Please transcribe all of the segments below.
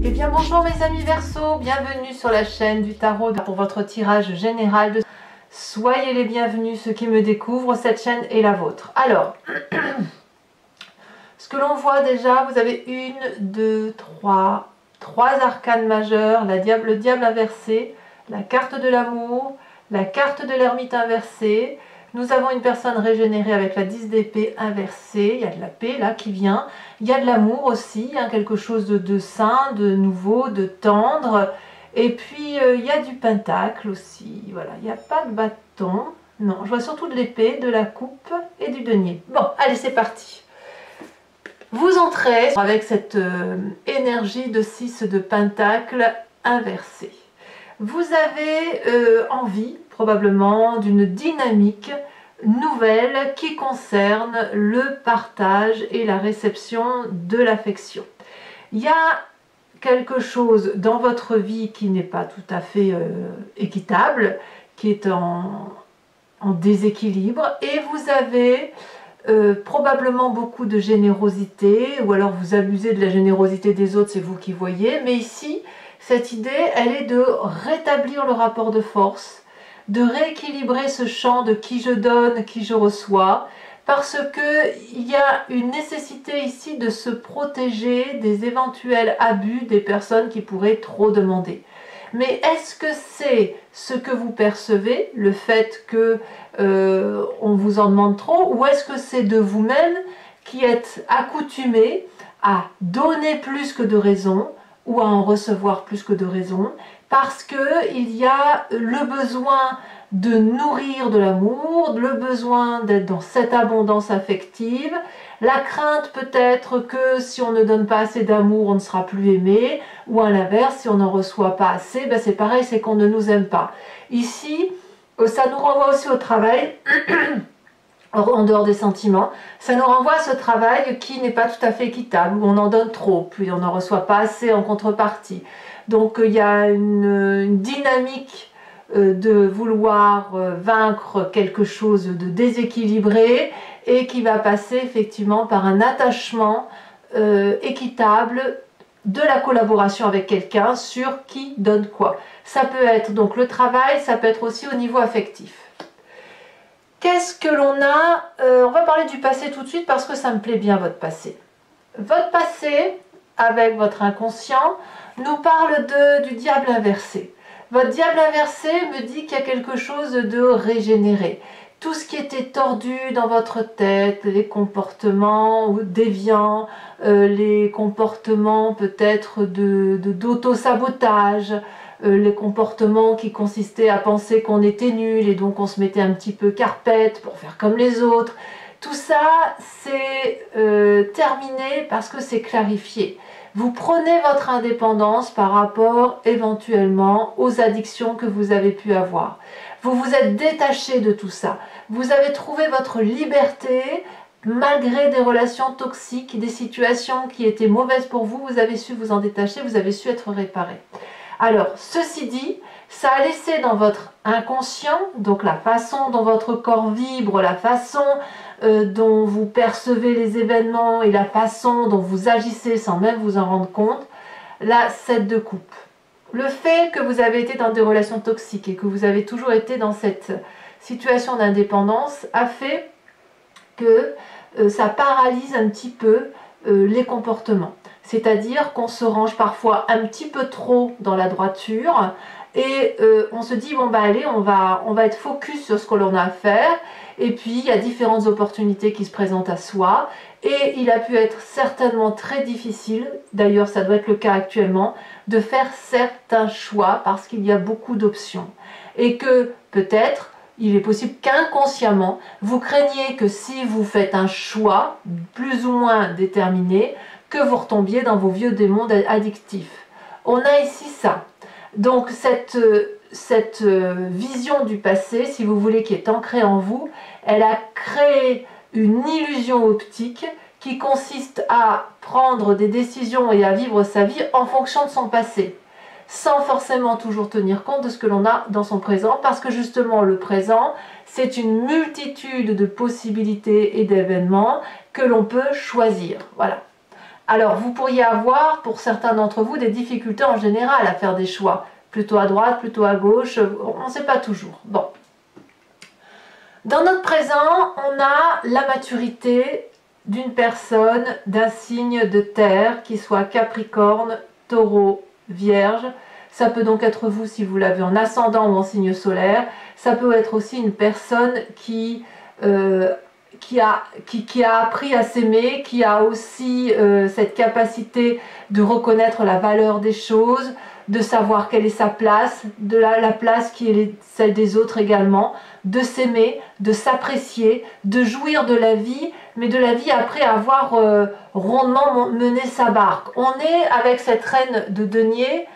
Eh bien bonjour mes amis Verseau, bienvenue sur la chaîne du tarot pour votre tirage général. Soyez les bienvenus ceux qui me découvrent, cette chaîne est la vôtre. Alors, ce que l'on voit déjà, vous avez trois arcanes majeures, le diable inversé, la carte de l'amour, la carte de l'ermite inversée. Nous avons une personne régénérée avec la 10 d'épée inversée, il y a de la paix là qui vient, il y a de l'amour aussi, hein, quelque chose de sain, de nouveau, de tendre, et puis il y a du pentacle aussi, voilà, il n'y a pas de bâton, non, je vois surtout de l'épée, de la coupe et du denier. Bon, allez c'est parti. Vous entrez avec cette énergie de 6 de pentacle inversé. Vous avez envie probablement d'une dynamique nouvelle qui concerne le partage et la réception de l'affection. Il y a quelque chose dans votre vie qui n'est pas tout à fait équitable, qui est en déséquilibre, et vous avez probablement beaucoup de générosité, ou alors vous abusez de la générosité des autres, c'est vous qui voyez, mais ici, cette idée, elle est de rétablir le rapport de force, de rééquilibrer ce champ de qui je donne, qui je reçois, parce qu'il y a une nécessité ici de se protéger des éventuels abus des personnes qui pourraient trop demander. Mais est-ce que c'est ce que vous percevez, le fait que on vous en demande trop, ou est-ce que c'est de vous-même qui êtes accoutumé à donner plus que de raison, ou à en recevoir plus que de raison, parce qu'il y a le besoin de nourrir de l'amour, le besoin d'être dans cette abondance affective, la crainte peut-être que si on ne donne pas assez d'amour, on ne sera plus aimé, ou à l'inverse, si on n'en reçoit pas assez, ben c'est pareil, c'est qu'on ne nous aime pas. Ici, ça nous renvoie aussi au travail, en dehors des sentiments, ça nous renvoie à ce travail qui n'est pas tout à fait équitable, où on en donne trop, puis on n'en reçoit pas assez en contrepartie. Donc il y a une dynamique de vouloir vaincre quelque chose de déséquilibré et qui va passer effectivement par un attachement équitable, de la collaboration avec quelqu'un sur qui donne quoi. Ça peut être donc le travail, ça peut être aussi au niveau affectif. Qu'est-ce que l'on a on va parler du passé tout de suite parce que ça me plaît bien votre passé. Votre passé, avec votre inconscient, nous parle du diable inversé. Votre diable inversé me dit qu'il y a quelque chose de régénéré. Tout ce qui était tordu dans votre tête, les comportements déviants, les comportements peut-être d'auto-sabotage, les comportements qui consistaient à penser qu'on était nul et donc on se mettait un petit peu carpette pour faire comme les autres. Tout ça, c'est terminé parce que c'est clarifié. Vous prenez votre indépendance par rapport éventuellement aux addictions que vous avez pu avoir. Vous vous êtes détaché de tout ça. Vous avez trouvé votre liberté malgré des relations toxiques, des situations qui étaient mauvaises pour vous. Vous avez su vous en détacher, vous avez su être réparé. Alors, ceci dit, ça a laissé dans votre inconscient, donc la façon dont votre corps vibre, la façon dont vous percevez les événements et la façon dont vous agissez sans même vous en rendre compte, la 7 de coupe. Le fait que vous avez été dans des relations toxiques et que vous avez toujours été dans cette situation d'indépendance a fait que ça paralyse un petit peu les comportements. C'est-à-dire qu'on se range parfois un petit peu trop dans la droiture et on se dit bon bah allez on va être focus sur ce que l'on a à faire, et puis il y a différentes opportunités qui se présentent à soi et il a pu être certainement très difficile, d'ailleurs ça doit être le cas actuellement, de faire certains choix parce qu'il y a beaucoup d'options et que peut-être il est possible qu'inconsciemment vous craigniez que si vous faites un choix plus ou moins déterminé, que vous retombiez dans vos vieux démons addictifs. On a ici ça. Donc cette vision du passé, si vous voulez, qui est ancrée en vous, elle a créé une illusion optique qui consiste à prendre des décisions et à vivre sa vie en fonction de son passé, sans forcément toujours tenir compte de ce que l'on a dans son présent, parce que justement le présent, c'est une multitude de possibilités et d'événements que l'on peut choisir. Voilà. Alors, vous pourriez avoir, pour certains d'entre vous, des difficultés en général à faire des choix. Plutôt à droite, plutôt à gauche, on ne sait pas toujours. Bon. Dans notre présent, on a la maturité d'une personne d'un signe de terre, qui soit Capricorne, Taureau, Vierge. Ça peut donc être vous si vous l'avez en ascendant ou en signe solaire. Ça peut être aussi une personne qui a appris à s'aimer, qui a aussi cette capacité de reconnaître la valeur des choses, de savoir quelle est sa place, de la place qui est celle des autres également, de s'aimer, de s'apprécier, de jouir de la vie, mais de la vie après avoir rondement mené sa barque. On est avec cette reine de denier,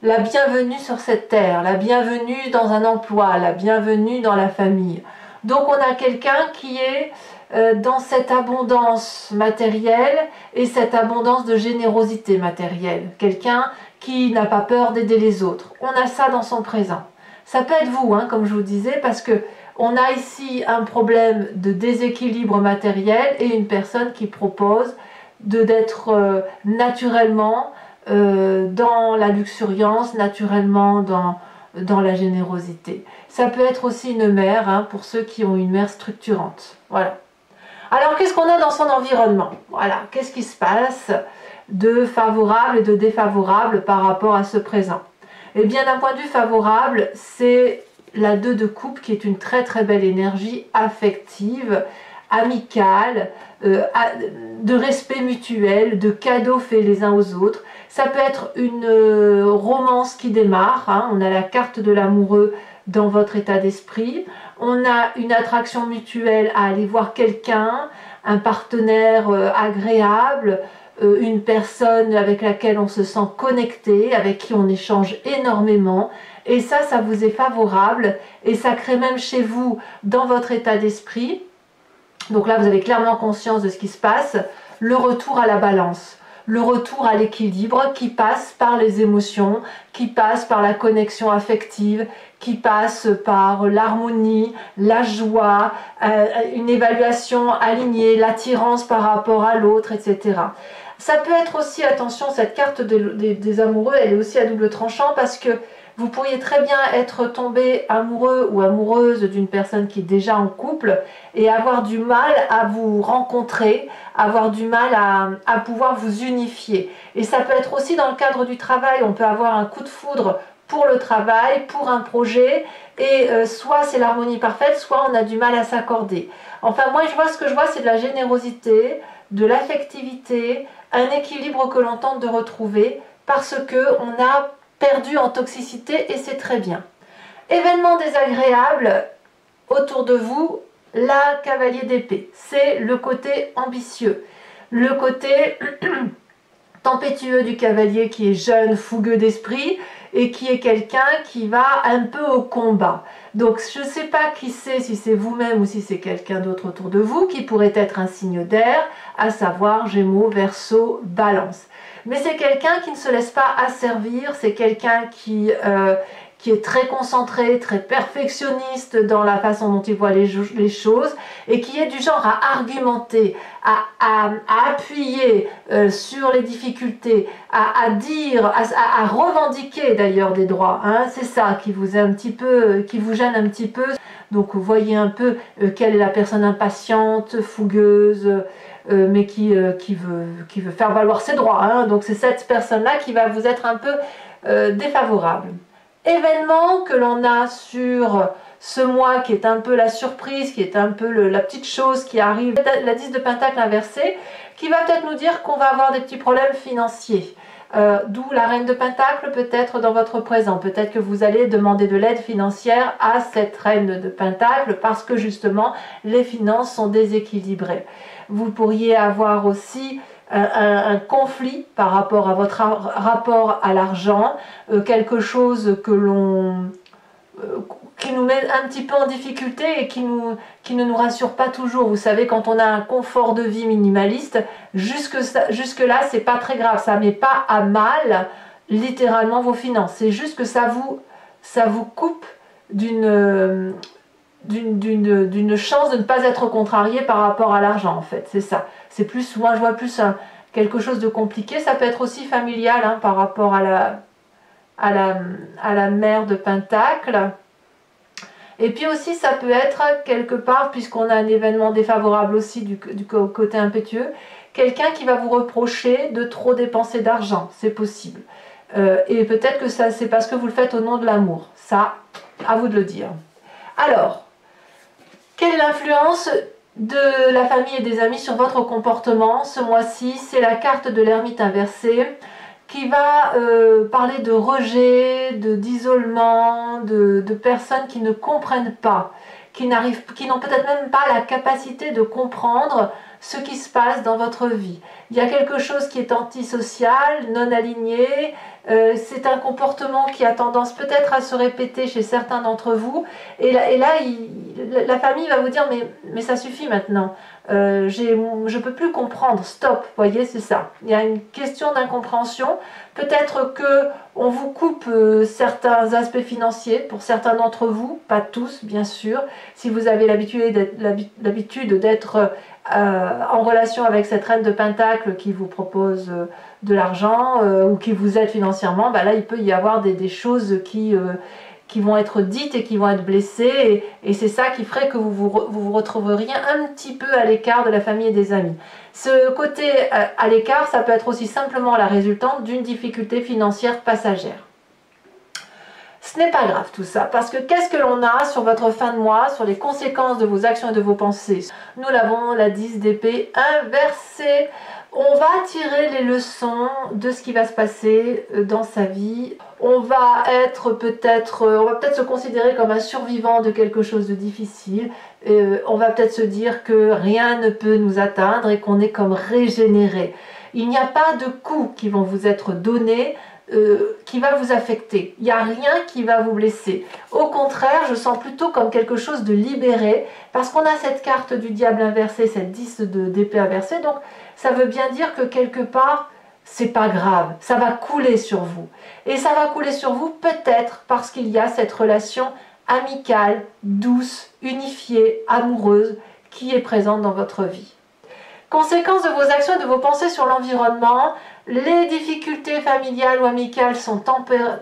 la bienvenue sur cette terre, la bienvenue dans un emploi, la bienvenue dans la famille. Donc on a quelqu'un qui est dans cette abondance matérielle et cette abondance de générosité matérielle. Quelqu'un qui n'a pas peur d'aider les autres. On a ça dans son présent. Ça peut être vous, hein, comme je vous disais, parce que on a ici un problème de déséquilibre matériel et une personne qui propose d'être naturellement dans la luxuriance, naturellement dans la générosité. Ça peut être aussi une mère, hein, pour ceux qui ont une mère structurante. Voilà. Alors, qu'est-ce qu'on a dans son environnement? Voilà, qu'est-ce qui se passe de favorable et de défavorable par rapport à ce présent? Eh bien, d'un point de vue favorable, c'est la 2 de coupe qui est une très très belle énergie affective, amicale, de respect mutuel, de cadeaux faits les uns aux autres. Ça peut être une romance qui démarre, hein. On a la carte de l'amoureux dans votre état d'esprit. On a une attraction mutuelle à aller voir quelqu'un, un partenaire agréable, une personne avec laquelle on se sent connecté, avec qui on échange énormément. Et ça vous est favorable et ça crée même chez vous, dans votre état d'esprit, donc là vous avez clairement conscience de ce qui se passe, le retour à la balance, le retour à l'équilibre qui passe par les émotions, qui passe par la connexion affective, qui passe par l'harmonie, la joie, une évaluation alignée, l'attirance par rapport à l'autre, etc. Ça peut être aussi, attention, cette carte des amoureux, elle est aussi à double tranchant parce que vous pourriez très bien être tombé amoureux ou amoureuse d'une personne qui est déjà en couple et avoir du mal à vous rencontrer, avoir du mal à pouvoir vous unifier. Et ça peut être aussi dans le cadre du travail, on peut avoir un coup de foudre pour le travail, pour un projet, et soit c'est l'harmonie parfaite, soit on a du mal à s'accorder. Enfin, moi, ce que je vois, c'est de la générosité, de l'affectivité, un équilibre que l'on tente de retrouver parce qu'on a perdu en toxicité et c'est très bien. Événement désagréable autour de vous, la cavalier d'épée. C'est le côté ambitieux, le côté tempétueux du cavalier qui est jeune, fougueux d'esprit et qui est quelqu'un qui va un peu au combat. Donc je ne sais pas qui c'est, si c'est vous-même ou si c'est quelqu'un d'autre autour de vous, qui pourrait être un signe d'air, à savoir Gémeaux, Verseau, Balance. Mais c'est quelqu'un qui ne se laisse pas asservir, c'est quelqu'un qui est très concentré, très perfectionniste dans la façon dont il voit les choses et qui est du genre à argumenter, à appuyer sur les difficultés, à dire, à revendiquer d'ailleurs des droits. Hein. C'est ça qui vous est un petit peu, qui vous gêne un petit peu. Donc vous voyez un peu quelle est la personne impatiente, fougueuse, mais qui veut faire valoir ses droits. Hein. Donc c'est cette personne-là qui va vous être un peu défavorable. Événement que l'on a sur ce mois qui est un peu la surprise, qui est un peu la petite chose qui arrive, la 10 de Pentacle inversée, qui va peut-être nous dire qu'on va avoir des petits problèmes financiers. D'où la reine de Pentacle peut-être dans votre présent. Peut-être que vous allez demander de l'aide financière à cette reine de Pentacle parce que justement les finances sont déséquilibrées. Vous pourriez avoir aussi un conflit par rapport à votre rapport à l'argent, quelque chose qui nous met un petit peu en difficulté et qui ne nous rassure pas toujours. Vous savez, quand on a un confort de vie minimaliste, jusque-là, c'est pas très grave, ça met pas à mal littéralement vos finances. C'est juste que ça vous coupe d'une chance de ne pas être contrarié par rapport à l'argent, en fait. C'est ça. C'est plus, moi je vois plus quelque chose de compliqué. Ça peut être aussi familial hein, par rapport à la mère de Pentacle. Et puis aussi, ça peut être quelque part, puisqu'on a un événement défavorable aussi du côté impétueux, quelqu'un qui va vous reprocher de trop dépenser d'argent, c'est possible. Et peut-être que ça, c'est parce que vous le faites au nom de l'amour. Ça, à vous de le dire. Alors, quelle est l'influence de la famille et des amis sur votre comportement ce mois-ci? C'est la carte de l'ermite inversée qui va parler de rejet, d'isolement, de personnes qui ne comprennent pas, qui n'ont peut-être même pas la capacité de comprendre ce qui se passe dans votre vie. Il y a quelque chose qui est antisocial, non aligné, c'est un comportement qui a tendance peut-être à se répéter chez certains d'entre vous, et là la famille va vous dire mais ça suffit maintenant, je ne peux plus comprendre, stop, voyez, c'est ça. Il y a une question d'incompréhension, peut-être qu'on vous coupe certains aspects financiers pour certains d'entre vous, pas tous bien sûr, si vous avez l'habitude d'être en relation avec cette reine de Pentacle qui vous propose de l'argent ou qui vous aide financièrement, bah là il peut y avoir des choses qui vont être dites et qui vont être blessées, et c'est ça qui ferait que vous retrouveriez un petit peu à l'écart de la famille et des amis. Ce côté à l'écart, ça peut être aussi simplement la résultante d'une difficulté financière passagère. Ce n'est pas grave tout ça, parce que qu'est-ce que l'on a sur votre fin de mois, sur les conséquences de vos actions et de vos pensées? Nous l'avons, la 10 d'épée inversée. On va tirer les leçons de ce qui va se passer dans sa vie. On va peut-être se considérer comme un survivant de quelque chose de difficile. On va peut-être se dire que rien ne peut nous atteindre et qu'on est comme régénéré. Il n'y a pas de coups qui vont vous être donnés qui va vous affecter. Il n'y a rien qui va vous blesser. Au contraire, je sens plutôt comme quelque chose de libéré, parce qu'on a cette carte du diable inversé, cette 10 d'épée inversée, donc ça veut bien dire que quelque part, c'est pas grave, ça va couler sur vous. Et ça va couler sur vous peut-être parce qu'il y a cette relation amicale, douce, unifiée, amoureuse, qui est présente dans votre vie. Conséquences de vos actions et de vos pensées sur l'environnement, les difficultés familiales ou amicales sont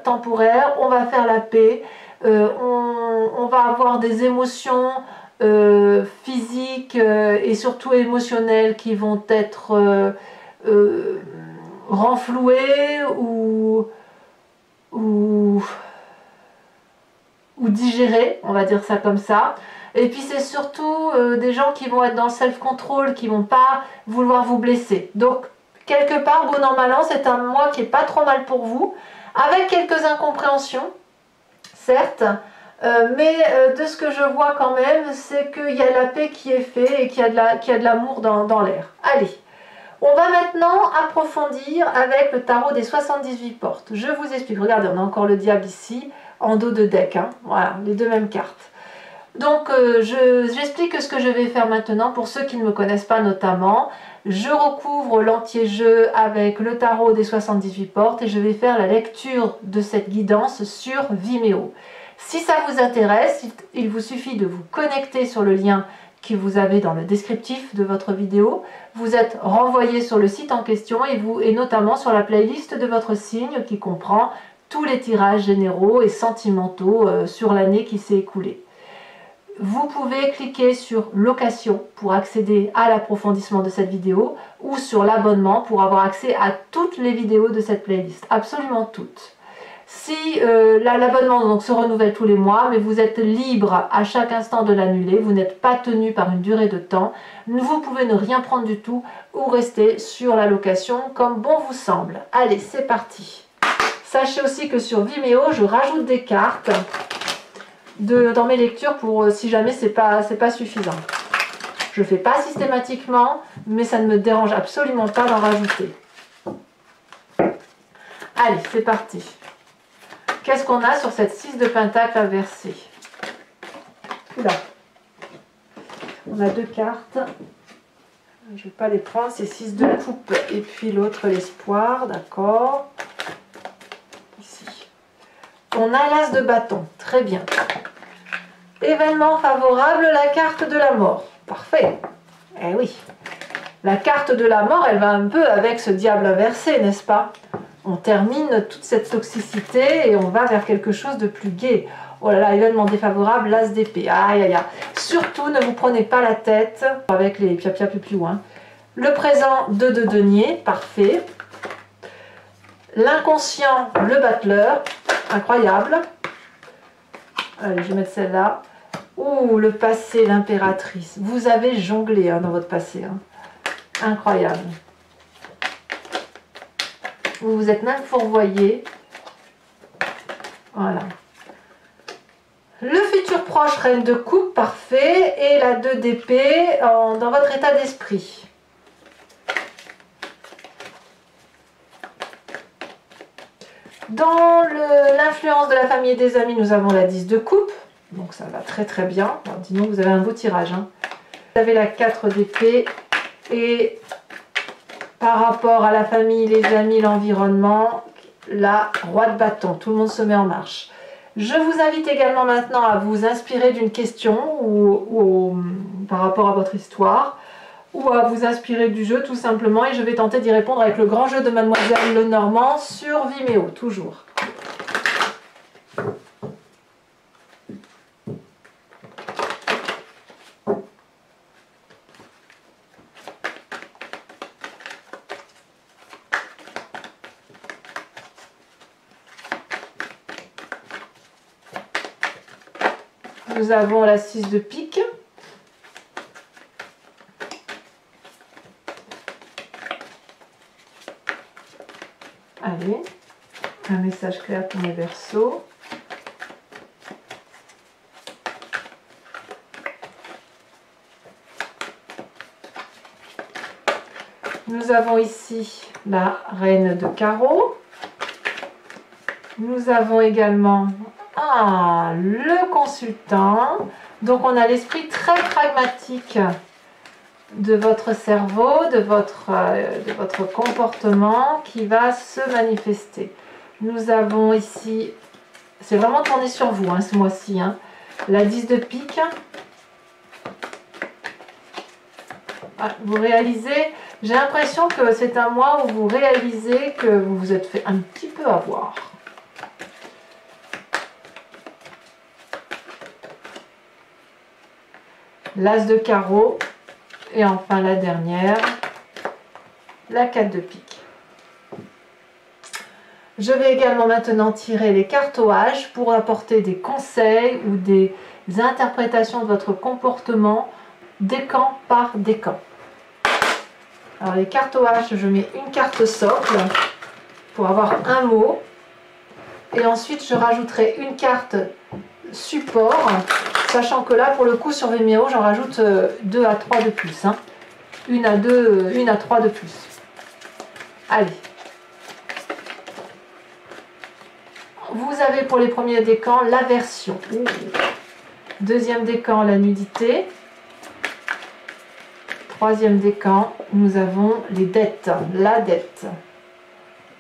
temporaires, on va faire la paix, on va avoir des émotions physiques et surtout émotionnelles qui vont être renflouées ou digérées, on va dire ça comme ça. Et puis c'est surtout des gens qui vont être dans le self-control, qui vont pas vouloir vous blesser. Donc quelque part, bon an mal an, c'est un mois qui est pas trop mal pour vous, avec quelques incompréhensions, certes, mais de ce que je vois quand même, c'est qu'il y a la paix qui est faite et qu'il y a de l'amour dans l'air. Allez, on va maintenant approfondir avec le tarot des 78 portes. Je vous explique, regardez, on a encore le diable ici, en dos de deck, hein. Voilà, les deux mêmes cartes. Donc j'explique ce que je vais faire maintenant pour ceux qui ne me connaissent pas notamment. Je recouvre l'anti-jeu avec le tarot des 78 portes et je vais faire la lecture de cette guidance sur Vimeo. Si ça vous intéresse, il vous suffit de vous connecter sur le lien que vous avez dans le descriptif de votre vidéo. Vous êtes renvoyé sur le site en question et notamment sur la playlist de votre signe qui comprend tous les tirages généraux et sentimentaux sur l'année qui s'est écoulée. Vous pouvez cliquer sur location pour accéder à l'approfondissement de cette vidéo ou sur l'abonnement pour avoir accès à toutes les vidéos de cette playlist, absolument toutes. Si l'abonnement se renouvelle tous les mois, mais vous êtes libre à chaque instant de l'annuler, vous n'êtes pas tenu par une durée de temps, vous pouvez ne rien prendre du tout ou rester sur la location comme bon vous semble. Allez, c'est parti. Sachez aussi que sur Vimeo, je rajoute des cartes dans mes lectures pour si jamais c'est pas suffisant. Je ne fais pas systématiquement, mais ça ne me dérange absolument pas d'en rajouter. Allez, c'est parti. Qu'est-ce qu'on a sur cette 6 de Pentacle inversée? Oula. On a deux cartes. Je ne vais pas les prendre, c'est 6 de coupe et puis l'autre l'espoir, d'accord. Ici. On a l'as de bâton, très bien. Événement favorable, la carte de la mort. Parfait. Eh oui. La carte de la mort, elle va un peu avec ce diable inversé, n'est-ce pas? On termine toute cette toxicité et on va vers quelque chose de plus gai. Oh là là, événement défavorable, l'as d'épée. Aïe aïe aïe. Surtout, ne vous prenez pas la tête avec les pia-pia piou. Le présent de deniers, parfait. L'inconscient, le battleur, incroyable. Allez, je vais mettre celle-là. Ouh, le passé, l'impératrice. Vous avez jonglé dans votre passé. Incroyable. Vous vous êtes même fourvoyé. Voilà. Le futur proche, reine de coupe, parfait. Et la 2 d'épée dans votre état d'esprit. Dans l'influence de la famille et des amis, nous avons la 10 de coupe. Donc ça va très très bien. Alors, dis donc, vous avez un beau tirage. Vous avez la 4 d'épée. Et par rapport à la famille, les amis, l'environnement, la roi de bâton. Tout le monde se met en marche. Je vous invite également maintenant à vous inspirer d'une question ou par rapport à votre histoire, ou à vous inspirer du jeu tout simplement, et je vais tenter d'y répondre avec le grand jeu de Mademoiselle Lenormand sur Vimeo, toujours. Nous avons la 6 de pique. Allez, un message clair pour mes Verseaux. Nous avons ici la reine de carreau. Nous avons également le consultant. Donc on a l'esprit très pragmatique de votre cerveau, de votre comportement qui va se manifester. Nous avons ici, c'est vraiment tourné sur vous ce mois-ci, la 10 de pique. Vous réalisez, j'ai l'impression que c'est un mois où vous réalisez que vous vous êtes fait un petit peu avoir. L'as de carreau. Et enfin la dernière, la 4 de pique. Je vais également maintenant tirer les cartes au H pour apporter des conseils ou des interprétations de votre comportement décan par décan. Alors les cartes au H, je mets une carte socle pour avoir un mot. Et ensuite je rajouterai une carte support. Sachant que là, pour le coup, sur Vimeo, j'en rajoute 2 à 3 de plus. Une à 3 de plus. Allez. Vous avez pour les premiers décans l'aversion. Deuxième décan, la nudité. Troisième décan, nous avons les dettes. La dette.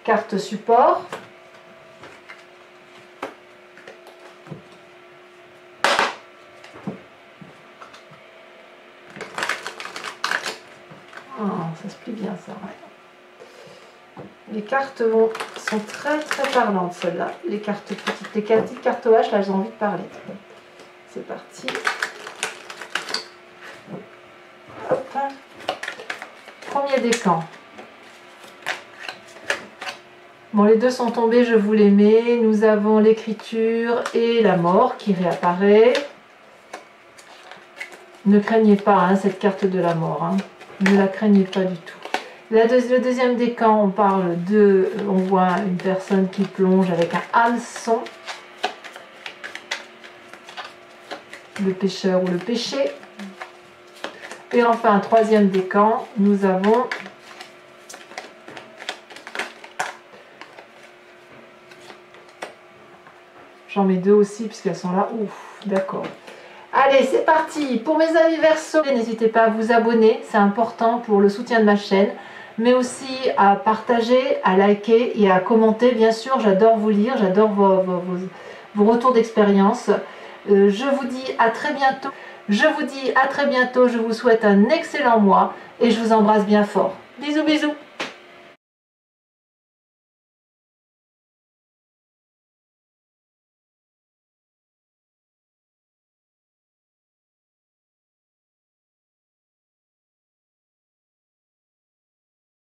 Carte support. Ça se plie bien ça, ouais. Les cartes sont très très parlantes celles-là. Les cartes petites, les petites cartes H, là j'ai envie de parler. C'est parti. Hop. Premier décan. Bon, les deux sont tombés, je vous les mets. Nous avons l'écriture et la mort qui réapparaît. Ne craignez pas cette carte de la mort. Ne la craignez pas du tout. Le deuxième décan, on voit une personne qui plonge avec un hameçon. Le pêcheur ou le péché. Et enfin, troisième décan, nous avons j'en mets deux aussi puisqu'elles sont là. Ouf, d'accord. Allez, c'est parti. Pour mes amis Verseaux, n'hésitez pas à vous abonner, c'est important pour le soutien de ma chaîne, mais aussi à partager, à liker et à commenter. Bien sûr, j'adore vous lire, j'adore vos retours d'expérience. Je vous dis à très bientôt. Je vous dis à très bientôt, je vous souhaite un excellent mois et je vous embrasse bien fort. Bisous bisous.